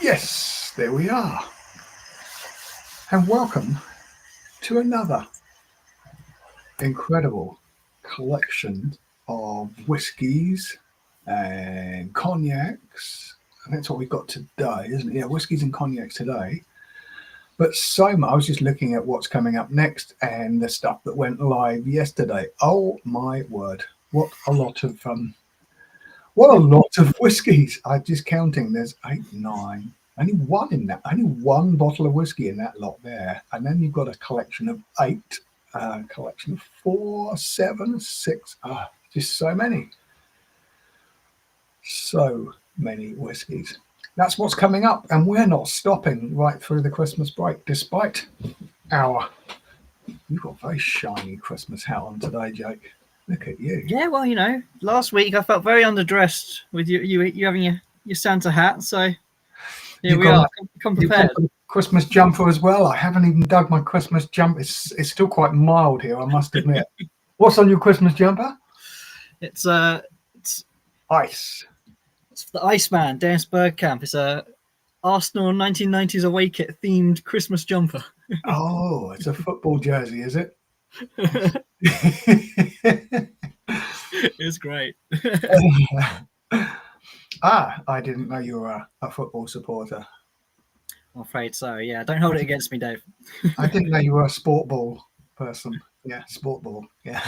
Yes, there we are. And welcome to another incredible collection of whiskies and cognacs. And that's what we've got today, isn't it? Yeah, whiskies and cognacs today. But so much, I was just looking at what's coming up next and the stuff that went live yesterday. Oh my word. What a lot of whiskies. I'm just counting. There's 8, 9. Only one in that. Only one bottle of whiskey in that lot there. And then you've got a collection of 8, collection of 4, 7, 6. Just so many. So many whiskies. That's what's coming up. And we're not stopping right through the Christmas break, despite our. You've got a very shiny Christmas hat on today, Jake. Look at you. Yeah, well, last week I felt very underdressed with you having your Santa hat. So here we are. Come You've got prepared. the Christmas jumper as well. I haven't even dug my Christmas jumper. It's still quite mild here, I must admit. What's on your Christmas jumper? It's Ice. the Iceman, Dennis Bergkamp. It's a Arsenal 1990s away kit themed Christmas jumper. Oh, it's a football jersey, is it? It's great. I didn't know you were a football supporter. I'm afraid so. Yeah, don't hold it against me, Dave. I didn't know you were a sport ball person. Yeah, sport ball. Yeah.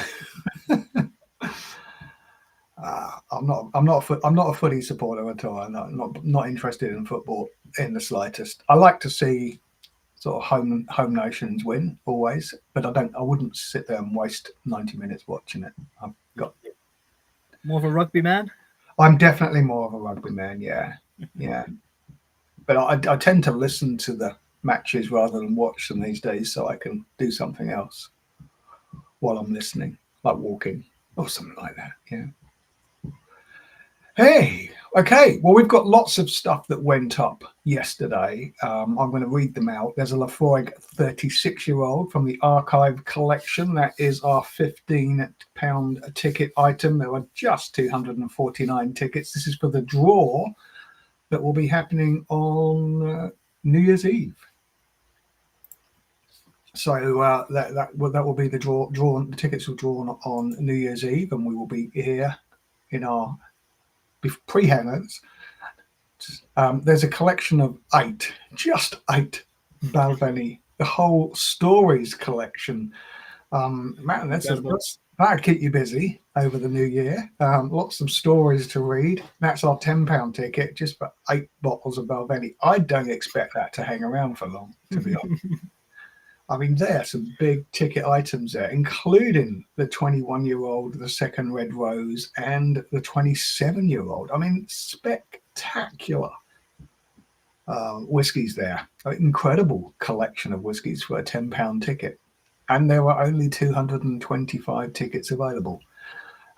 I'm not a footy supporter at all. I'm not interested in football in the slightest. I like to see sort of home nations win always, but I wouldn't sit there and waste 90 minutes watching it. More of a rugby man. I'm definitely more of a rugby man. Yeah. But I tend to listen to the matches rather than watch them these days, so I can do something else while I'm listening, like walking or something like that. Yeah. Hey, okay. Well, we've got lots of stuff that went up yesterday. I'm going to read them out. There's a Lafroig 36-year-old from the archive collection. That is our £15 ticket item. There are just 249 tickets. This is for the draw that will be happening on New Year's Eve. So that will be the draw. The tickets will drawn on New Year's Eve, and we will be here in our pre-hangers. There's a collection of 8, just 8 Balvenie, the whole stories collection. Man, that'll keep you busy over the new year. Lots of stories to read. That's our £10 ticket just for 8 bottles of Balvenie. I don't expect that to hang around for long, to be honest. I mean, there are some big ticket items there, including the 21-year-old, the second Red Rose, and the 27-year-old. I mean, spectacular whiskies there. An incredible collection of whiskies for a £10 ticket. And there were only 225 tickets available.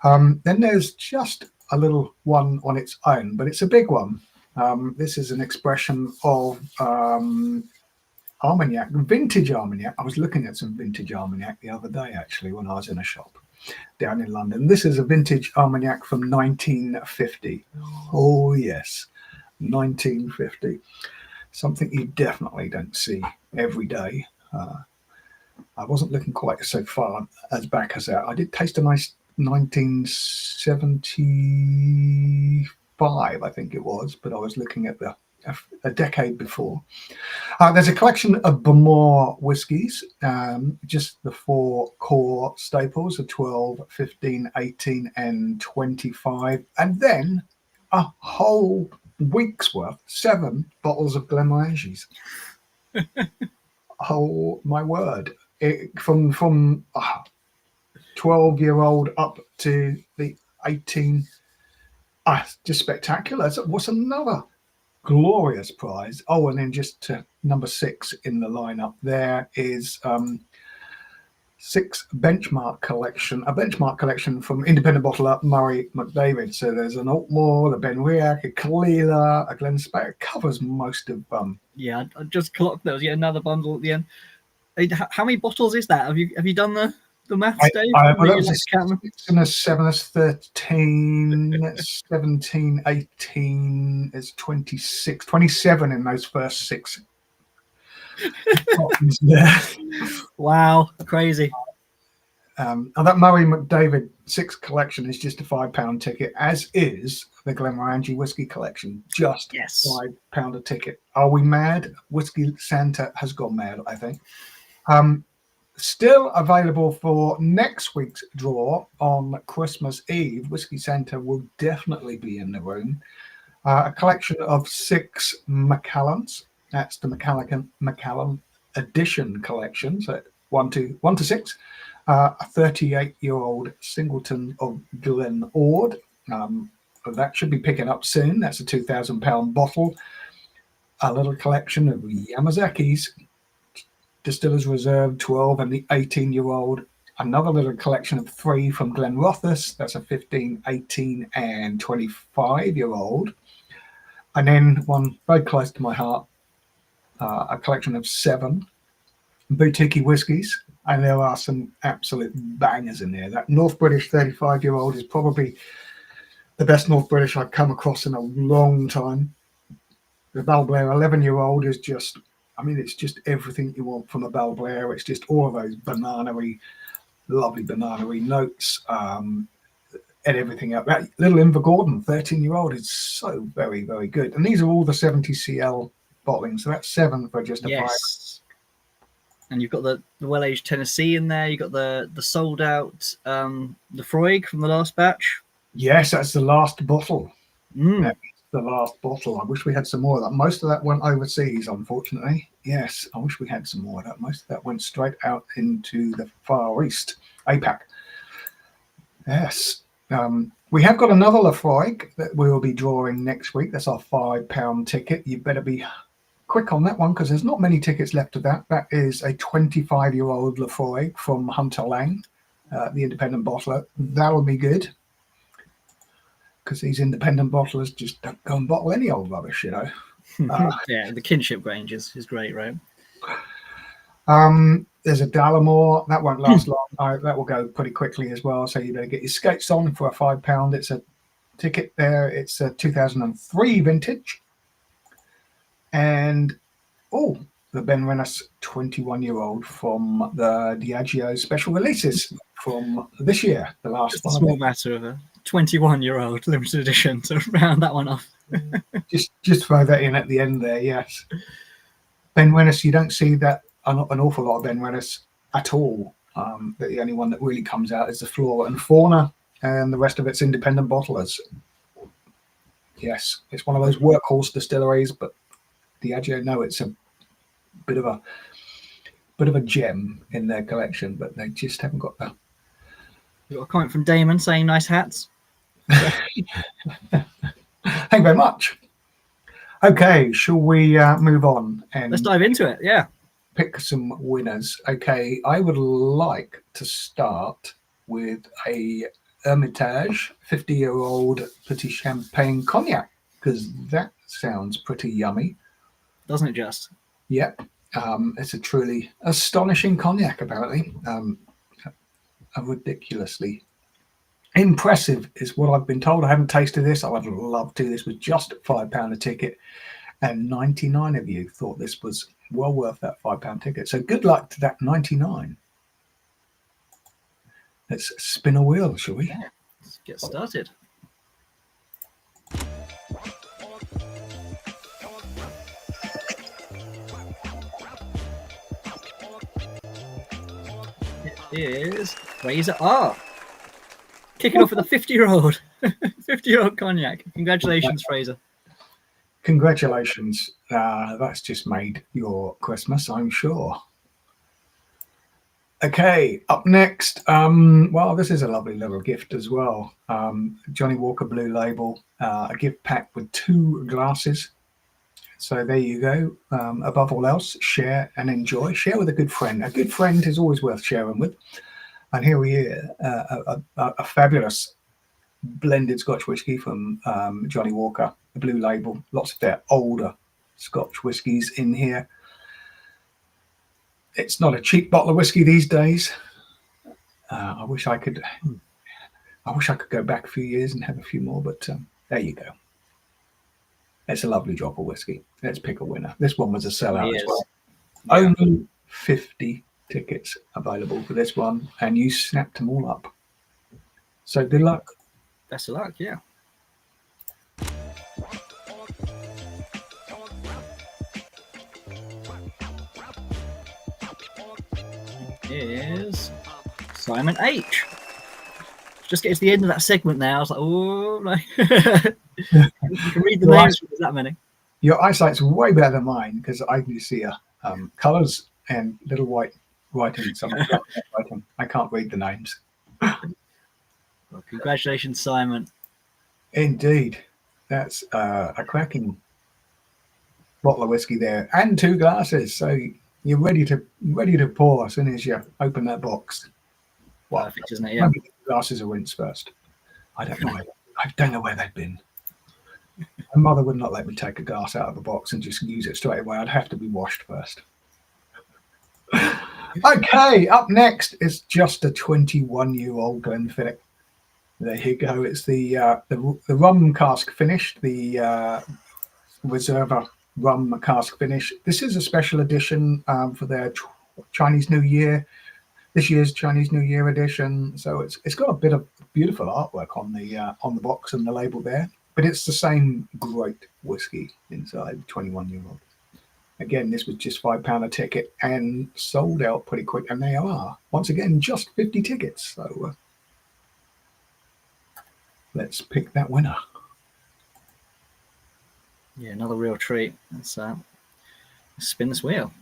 Then there's just a little one on its own, but it's a big one. This is an expression of Armagnac, vintage Armagnac. I was looking at some vintage Armagnac the other day, actually, when I was in a shop down in London. This is a vintage Armagnac from 1950. Oh, yes, 1950. Something you definitely don't see every day. I wasn't looking quite so far as back as that. I did taste a nice 1975, I think it was, but I was looking at a decade before. There's a collection of Bowmore whiskies, just the 4 core staples of 12, 15, 18 and 25. And then a whole week's worth, 7 bottles of Glenmorangies. Oh, my word. From 12-year-old up to the 18. Just spectacular. What's another glorious prize? Oh, and then just number 6 in the lineup there is 6 benchmark collection, a benchmark collection from independent bottler Murray McDavid. So there's an Altmore, a Ben Riach, a Kalila, a Glen Spey. It covers most of Yeah, I just clocked there was yet another bundle at the end. How many bottles is that? Have you done the the maths, Dave? Well, that was a Catman. 6 and a 7, that's 13, 17, 18, it's 26, 27 in those first 6. Yeah. Wow, crazy. And that Murray McDavid 6 collection is just a £5 ticket, as is the Glenmorangie Whisky collection, just £5 a ticket. Are we mad? Whisky Santa has gone mad, I think. Still available for next week's draw on Christmas Eve. Whisky Santa will definitely be in the room. A collection of 6 Macallans. That's the Macallan edition collection. So 1 to 6. A 38-year-old Singleton of Glen Ord. That should be picking up soon. That's a £2,000 bottle. A little collection of Yamazaki's Distillers Reserve 12 and the 18-year-old. Another little collection of 3 from Glenrothes. That's a 15, 18, and 25-year-old. And then one very close to my heart, a collection of 7 boutique whiskies. And there are some absolute bangers in there. That North British 35-year-old is probably the best North British I've come across in a long time. The Balblair 11-year-old is just, I mean, it's just everything you want from a Balblair. It's just all of those lovely banana-y notes and everything else. That little Inver Gordon 13-year-old is so very, very good. And these are all the 70 CL bottlings. So that's 7 for just a 5. And you've got the well-aged Tennessee in there. You've got the sold out Lefroy from the last batch. Yes, that's the last bottle. That's the last bottle. I wish we had some more of that. Most of that went overseas, unfortunately. Yes, I wish we had some more of that. Most of that went straight out into the Far East, APAC. Yes. We have got another Lefroy that we will be drawing next week. That's our £5 ticket. You better be quick on that one because there's not many tickets left of that. That is a 25-year-old Lefroy from Hunter Lang, the independent bottler. That'll be good because these independent bottlers just don't go and bottle any old rubbish, you know. Yeah, the kinship range is great, right? There's a Dallimore. That won't last long. That will go pretty quickly as well. So you better get your skates on for a £5. It's a ticket there. It's a 2003 vintage. And, the Ben Rennes 21-year-old from the Diageo special releases from this year, the last Just one. A small matter of a 21-year-old limited edition to round that one off. just throw that in at the end there, yes. Ben Rennes, you don't see that an awful lot of Ben Rennes at all. The only one that really comes out is the Flora and Fauna, and the rest of it's independent bottlers. Yes, it's one of those workhorse distilleries, but Diageo know it's a bit of a gem in their collection, but they just haven't got that. We've got a comment from Damon saying nice hats. Thank you very much. Okay, shall we move on and let's dive into it? Yeah, pick some winners. Okay, I would like to start with a Hermitage 50-year-old Petit Champagne Cognac because that sounds pretty yummy. Doesn't it just? Yep. It's a truly astonishing cognac, apparently. A ridiculously impressive is what I've been told. I haven't tasted this. I would love to. This was just £5 a ticket, and 99 of you thought this was well worth that £5 ticket. So good luck to that 99. Let's spin a wheel, shall we? Yeah. Let's get started. It is Fraser R. Kicking off with a 50-year-old, 50-year-old cognac. Congratulations, Fraser. Congratulations. That's just made your Christmas, I'm sure. Okay, up next. Well, this is a lovely little gift as well. Johnny Walker Blue Label, a gift pack with 2 glasses. So there you go. Above all else, share and enjoy. Share with a good friend. A good friend is always worth sharing with. And here we are, a fabulous blended Scotch whisky from Johnny Walker, the Blue Label. Lots of their older Scotch whiskies in here. It's not a cheap bottle of whiskey these days. I wish I could. I wish I could go back a few years and have a few more, but there you go. It's a lovely drop of whiskey. Let's pick a winner. This one was a sellout as well. Yeah. Only 50 tickets available for this one, and you snapped them all up. So good luck. Best of luck, yeah. Is Simon H. Just get to the end of that segment now. I was like, oh, like, you can read the names. There's that many. Your eyesight's way better than mine because I can see colours and little white writing. Writing. I can't read the names. Well, congratulations, Simon. Indeed, that's a cracking bottle of whiskey there, and 2 glasses. So you're ready to pour as soon as you open that box. Well, perfect, isn't it? Yeah. Maybe the glasses are rinsed first. I don't know. I don't know where they've been. My mother would not let me take a glass out of the box and just use it straight away. I'd have to be washed first. Okay, up next is just a 21-year-old Glenfiddich. There you go. It's the rum cask finish, the Reserva rum cask finish. This is a special edition for their Chinese New Year. This year's Chinese New Year edition. So it's got a bit of beautiful artwork on the box and the label there. But it's the same great whiskey inside, 21-year-old. Again, this was just £5 a ticket and sold out pretty quick. And they are, once again, just 50 tickets. So let's pick that winner. Yeah, another real treat. Let's spin this wheel.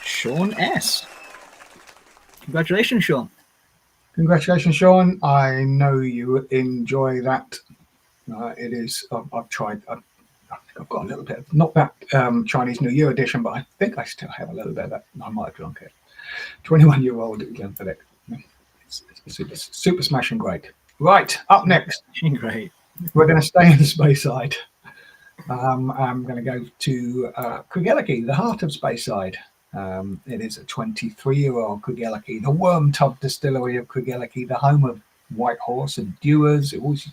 Sean S. Congratulations, Sean. Congratulations, Sean. I know you enjoy that. It is. I've tried. I've got a little bit. Not that Chinese New Year edition, but I think I still have a little bit of that. I might have drunk it. 21-year-old Glenfiddich. It's super smashing great. Right, up next. Great. We're going to stay in the Speyside. I'm going to go to Craigellachie, the heart of Speyside. It is a 23-year-old Craigellachie, the Worm Tub Distillery of Craigellachie, the home of White Horse and Dewars. It was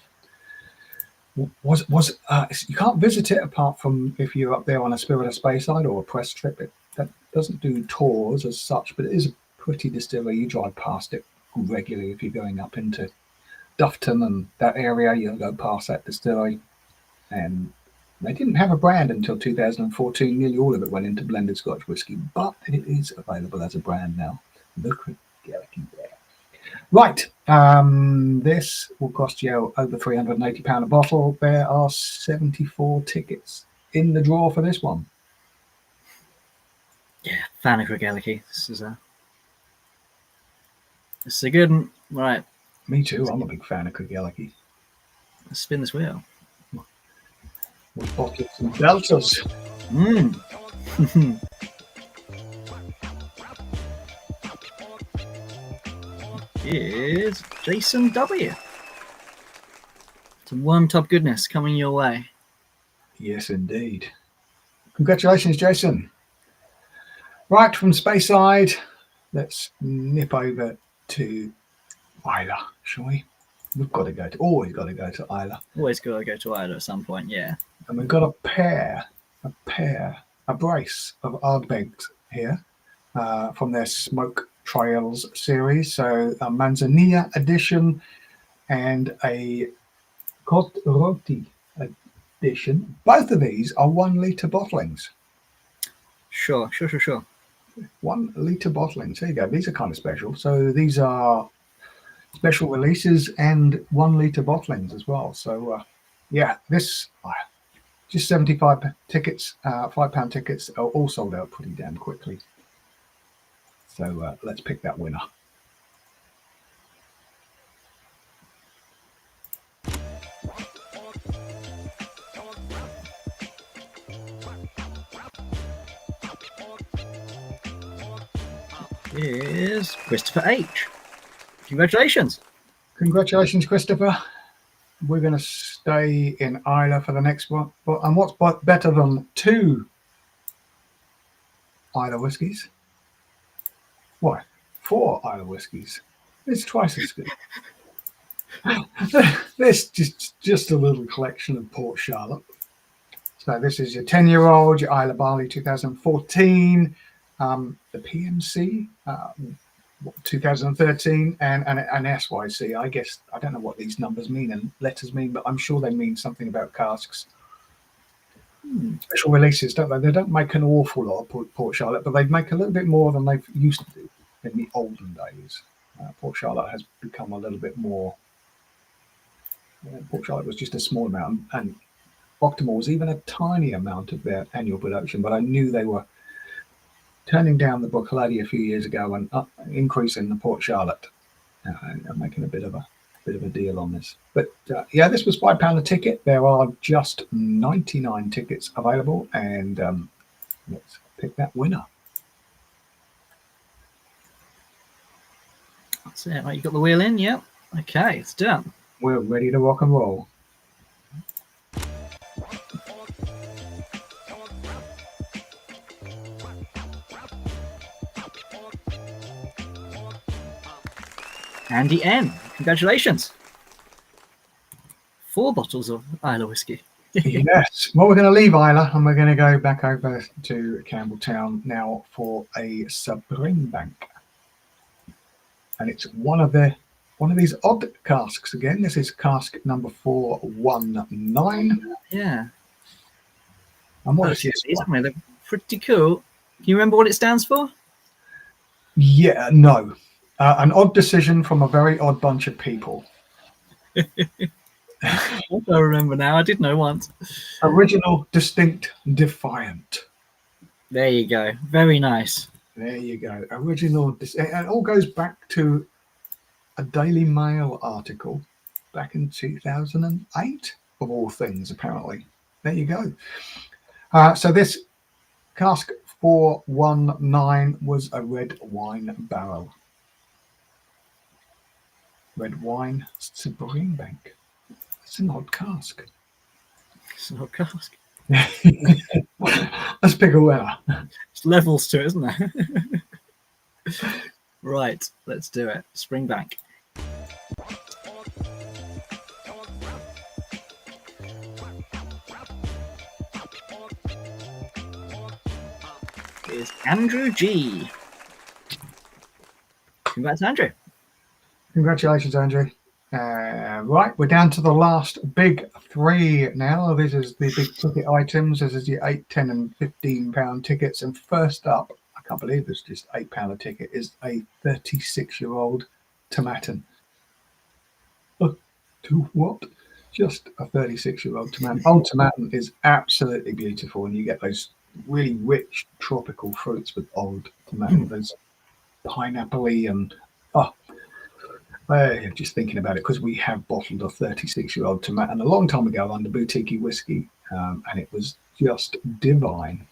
you can't visit it apart from if you're up there on a Spirit of Speyside or a press trip. That doesn't do tours as such, but it is a pretty distillery. You drive past it regularly if you're going up into Duffton and that area. You'll go past that distillery, and they didn't have a brand until 2014. Nearly all of it went into blended Scotch whisky, but it is available as a brand now. The Craigellachie there. Right, this will cost you over £380 a bottle. There are 74 tickets in the draw for this one. Yeah, fan of Craigellachie. This is a good one. Right. Me too. I'm a big fan of Craigellachie. Let's spin this wheel. We'll pocket some deltas. Is Jason W. Some Worm Tub goodness coming your way. Yes, indeed. Congratulations, Jason. Right, from Speyside, let's nip over to Islay, shall we? We've got to go to, always got to go to Islay. Always got to go to Islay at some point, yeah. And we've got a brace of Ardbegs here from their Smoke Trails series. So a Manzanilla edition and a Côte Rôtie edition. Both of these are 1 litre bottlings. Sure. 1 litre bottlings. There you go. These are kind of special. So these are special releases and 1 litre bottlings as well. So yeah, this just 75 tickets, £5 tickets are all sold out pretty damn quickly. So let's pick that winner. Is Christopher H. Congratulations. Congratulations, Christopher. We're going to stay in Islay for the next one. And what's better than 2 Islay whiskies? Why? 4 Islay whiskies. It's twice as good. This just a little collection of Port Charlotte. So this is your 10-year-old, your Islay Barley 2014, the PMC 2013, and an SYC. I guess I don't know what these numbers mean and letters mean, but I'm sure they mean something about casks. Special releases, don't they? They don't make an awful lot of Port Charlotte, but they make a little bit more than they've used to do in the olden days. Port Charlotte has become a little bit more. Port Charlotte was just a small amount, and Octomore was even a tiny amount of their annual production. But I knew they were turning down the Bruichladdich a few years ago and increasing the Port Charlotte, and making a bit of a deal on this. But yeah, this was £5 a ticket. There are just 99 tickets available, and let's pick that winner. That's it. Right, you got the wheel in? Yep. Okay, it's done. We're ready to rock and roll. Andy N, congratulations. 4 bottles of Islay whiskey. Yes. Well, we're going to leave Islay and we're going to go back over to Campbelltown now for a Springbank. And it's one of these odd casks again. This is cask number 419. Yeah. And what is These this one? they're pretty cool. Can you remember what it stands for? Yeah, no. An odd decision from a very odd bunch of people. I remember now. I did know once. Original, distinct, defiant. There you go. Very nice. There you go. Original. And it all goes back to a Daily Mail article back in 2008, of all things, apparently. There you go. So this cask 419 was a red wine barrel. Red wine Springbank. It's an odd cask. It's an odd cask. Let's pick a winner. It's levels to it, isn't there? Right, let's do it. Springbank. Is Andrew G. Congrats, Andrew. Congratulations, Andrew. Right, we're down to the last big 3 now. This is the big ticket items. This is your 8, 10 and £15 tickets. And first up, I can't believe it's just £8 a ticket, is a 36-year-old Tomatin. To what? Just a 36-year-old Tomatin. Old Tomatin is absolutely beautiful, and you get those really rich tropical fruits with old Tomatin. There's pineapple-y and just thinking about it, because we have bottled a 36-year-old Tomatin a long time ago under Boutique Whiskey, and it was just divine.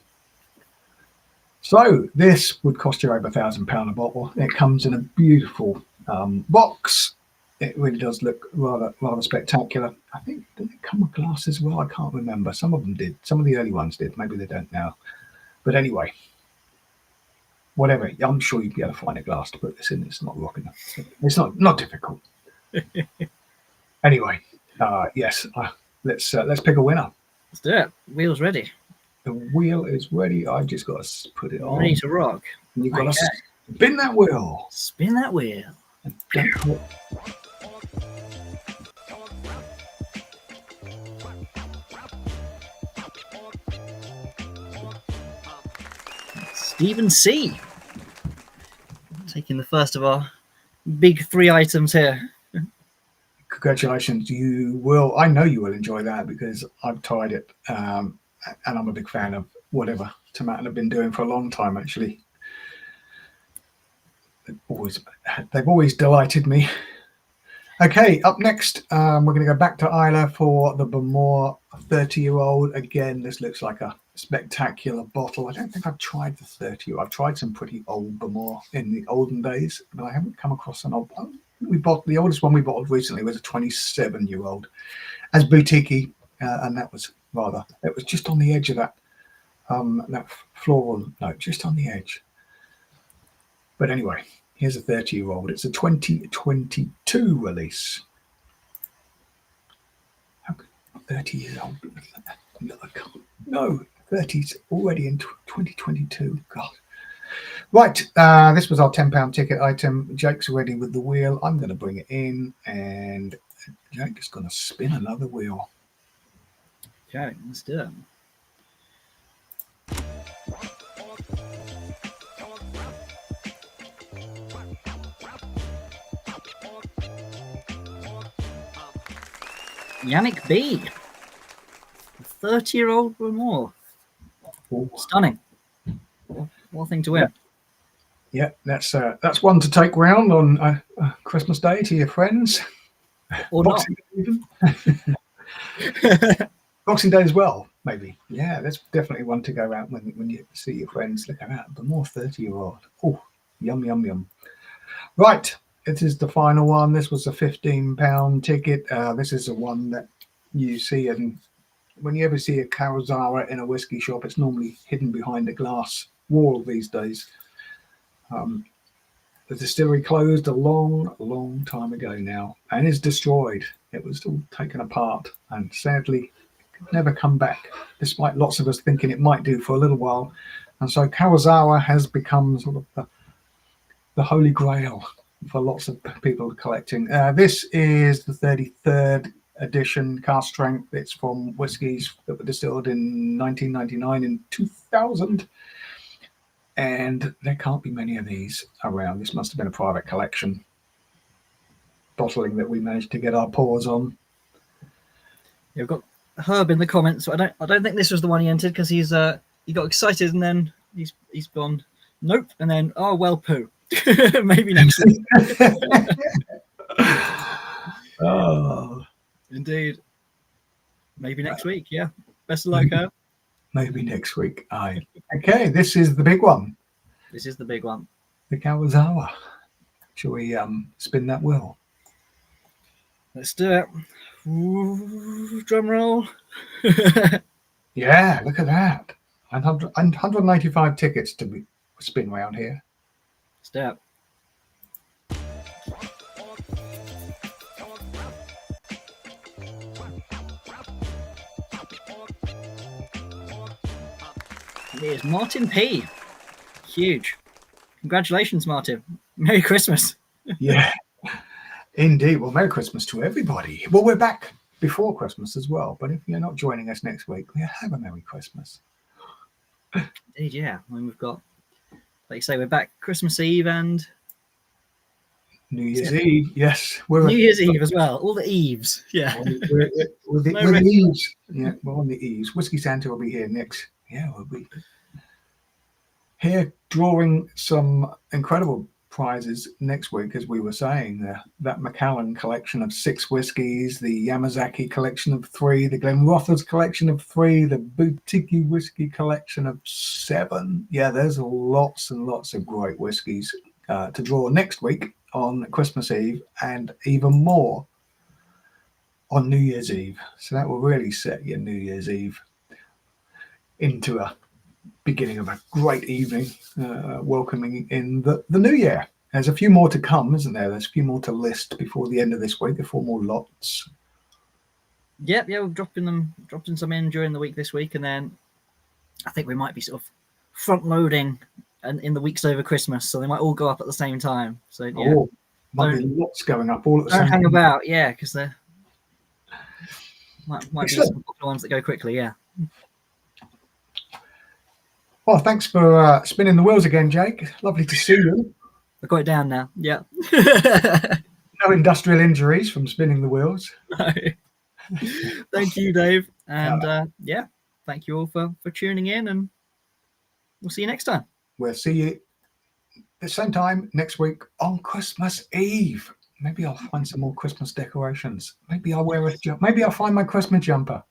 So this would cost you over £1,000 a bottle. It comes in a beautiful box. It really does look rather spectacular. I think, did it come with glass as well? I can't remember. Some of them did. Some of the early ones did. Maybe they don't now. But anyway, whatever. I'm sure you'd be able to find a glass to put this in. It's not rocking. It's not difficult. Anyway, yes. Let's pick a winner. Let's do it. Wheel's ready. The wheel is ready. I've just got to put it on. Ready to rock. And you've got to spin that wheel. Spin that wheel. Stephen C. Taking the first of our big 3 items here. Congratulations. You will. I know you will enjoy that, because I've tried it, and I'm a big fan of whatever Tomatin have been doing for a long time, actually. They've always delighted me. Okay, up next, we're going to go back to Islay for the Bowmore 30-year-old. Again, this looks like a spectacular bottle. I don't think I've tried the 30. I've tried some pretty old Bowmore in the olden days, but I haven't come across an old one. The oldest one we bottled recently was a 27-year-old, as boutique, and that was it was just on the edge of that floral note, just on the edge. But anyway, here's a 30-year-old. It's a 2022 release. 30 years old. No, 30's already in 2022. God. Right, this was our £10 ticket item. Jake's ready with the wheel. I'm going to bring it in, and Jake is going to spin another wheel. Okay, let's do it. Yannick B. 30-year-old Bowmore. Stunning. What a thing to win. Yeah, that's one to take round on Christmas Day to your friends. Or Boxing Day even. Boxing Day as well, maybe. Yeah, that's definitely one to go out when you see your friends. Look at that, the more 30-year-old. Oh, yum, yum, yum. Right, it is the final one. This was a £15 ticket. This is the one that you see, and when you ever see a Karuizawa in a whiskey shop, it's normally hidden behind a glass wall these days. The distillery closed a long time ago now and is destroyed. It was all taken apart and sadly never come back, despite lots of us thinking it might do for a little while. And so Karuizawa has become sort of the holy grail for lots of people collecting. This is the 33rd edition cast strength. It's from whiskies that were distilled in 1999 and 2000. And there can't be many of these around. This must have been a private collection bottling that we managed to get our paws on. Yeah, we've got Herb in the comments. I don't think this was the one he entered because he got excited and then he's gone nope, and then oh well poo. Maybe next week. Oh, indeed. Maybe next week. Yeah. Best of luck, Herb. Maybe next week. Okay, this is the big one. This is the big one. The Karuizawa. Shall we spin that wheel? Let's do it. Ooh, drum roll. Yeah, look at that. 195 tickets to spin round here. Let's do it. Here's Martin P. Huge. Congratulations, Martin. Merry Christmas. Yeah, indeed. Well, Merry Christmas to everybody. Well, we're back before Christmas as well. But if you're not joining us next week, we have a Merry Christmas. Indeed, yeah. I mean, we've got, like you say, we're back Christmas Eve and New Year's Eve. Yes, New Year's Eve as well. All the eves. Yeah. We're the eves. Yeah, we're on the eves. Whiskey Santa will be here next. Yeah, we'll be here drawing some incredible prizes next week, as we were saying. That Macallan collection of 6 whiskies, the Yamazaki collection of 3, the Glenrothes collection of 3, the Boutique Whiskey collection of 7. Yeah, there's lots and lots of great whiskies to draw next week on Christmas Eve, and even more on New Year's Eve. So that will really set your New Year's Eve into a beginning of a great evening, welcoming in the new year. There's a few more to come, isn't there? There's a few more to list before the end of this week. 4 more lots. Yep, yeah, we're dropping some in during the week this week, and then I think we might be sort of front loading and in the weeks over Christmas, so they might all go up at the same time. So yeah, might be lots going up all at the same time. Don't hang time. about, yeah, because there might be some popular ones that go quickly. Yeah. Well, thanks for spinning the wheels again, Jake. Lovely to see you. I've got it down now. Yeah. No industrial injuries from spinning the wheels. No. Thank you, Dave. And yeah, thank you all for tuning in, and we'll see you next time. We'll see you at the same time next week on Christmas Eve. Maybe I'll find some more Christmas decorations. Maybe I'll find my Christmas jumper.